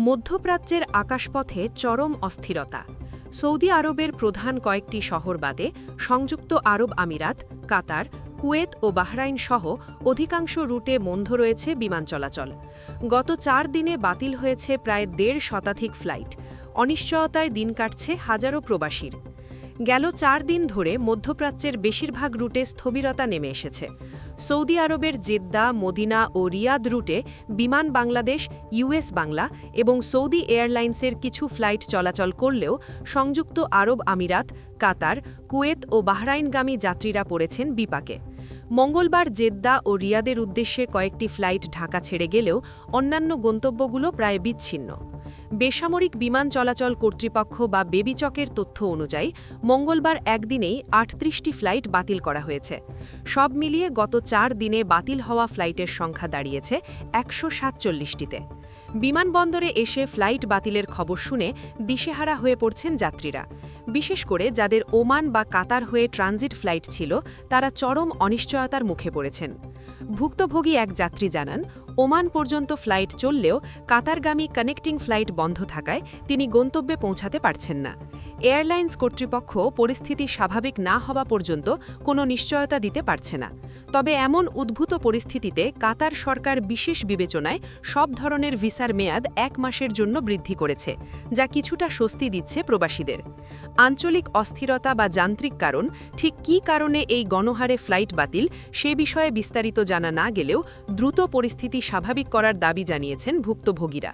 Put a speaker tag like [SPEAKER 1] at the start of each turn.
[SPEAKER 1] মধ্যপ্রাচ্যের আকাশপথে চরম অস্থিরতা। সৌদি আরবের প্রধান কয়েকটি শহর বাদে সংযুক্ত আরব আমিরাত, কাতার, কুয়েত ও বাহরাইন সহ অধিকাংশ রুটে বন্ধ রয়েছে বিমান চলাচল। গত ৪ দিনে বাতিল হয়েছে প্রায় ১.৫ শতাধিক ফ্লাইট। অনিশ্চয়তায় দিন কাটছে হাজারো প্রবাসীর। গেল ৪ দিন ধরে মধ্যপ্রাচ্যের বেশিরভাগ রুটে স্থবিরতা নেমে এসেছে। সৌদি আরবের জেদ্দা, মদিনা ও রিয়াদ রুটে বিমান বাংলাদেশ, ইউএস বাংলা এবং সৌদি এয়ারলাইন্সের কিছু ফ্লাইট চলাচল করলেও সংযুক্ত আরব আমিরাত, কাতার, কুয়েত ও বাহরাইনগামী যাত্রীরা পড়েছেন বিপাকে। মঙ্গলবার জেদ্দা ও রিয়াদের উদ্দেশ্যে কয়েকটি ফ্লাইট ঢাকা ছেড়ে গেলেও অন্যান্য গন্তব্যগুলো প্রায় বিচ্ছিন্ন। বেসামরিক বিমান চলাচল কর্তৃপক্ষ বা বেবিচকের তথ্য অনুযায়ী মঙ্গলবার একদিনেই ৩৮টি ফ্লাইট বাতিল করা হয়েছে। সব মিলিয়ে গত ৪ দিনে বাতিল হওয়া ফ্লাইটের সংখ্যা দাঁড়িয়েছে ১৪৭টিতে। বিমানবন্দরে এসে ফ্লাইট বাতিলের খবর শুনে দিশেহারা হয়ে পড়ছেন যাত্রীরা। বিশেষ করে যাদের ওমান বা কাতার হয়ে ট্রানজিট ফ্লাইট ছিল, তারা চরম অনিশ্চয়তার মুখে পড়েছেন। ভুক্তভোগী এক যাত্রী জানান, ওমান পর্যন্ত ফ্লাইট চললেও কাতারগামী কানেক্টিং ফ্লাইট বন্ধ থাকায় তিনি গন্তব্যে পৌঁছাতে পারছেন না। এয়ারলাইন্স কর্তৃপক্ষ পরিস্থিতি স্বাভাবিক না হওয়া পর্যন্ত কোনো নিশ্চয়তা দিতে পারছে না। তবে এমন উদ্ভূত পরিস্থিতিতে কাতার সরকার বিশেষ বিবেচনায় সব ধরনের ভিসার মেয়াদ ১ মাসের জন্য বৃদ্ধি করেছে, যা কিছুটা স্বস্তি দিচ্ছে প্রবাসীদের। আঞ্চলিক অস্থিরতা বা যান্ত্রিক কারণ, ঠিক কী কারণে এই গণহারে ফ্লাইট বাতিল, সে বিষয়ে বিস্তারিত জানা না গেলেও দ্রুত পরিস্থিতি স্বাভাবিক করার দাবি জানিয়েছেন ভুক্তভোগীরা।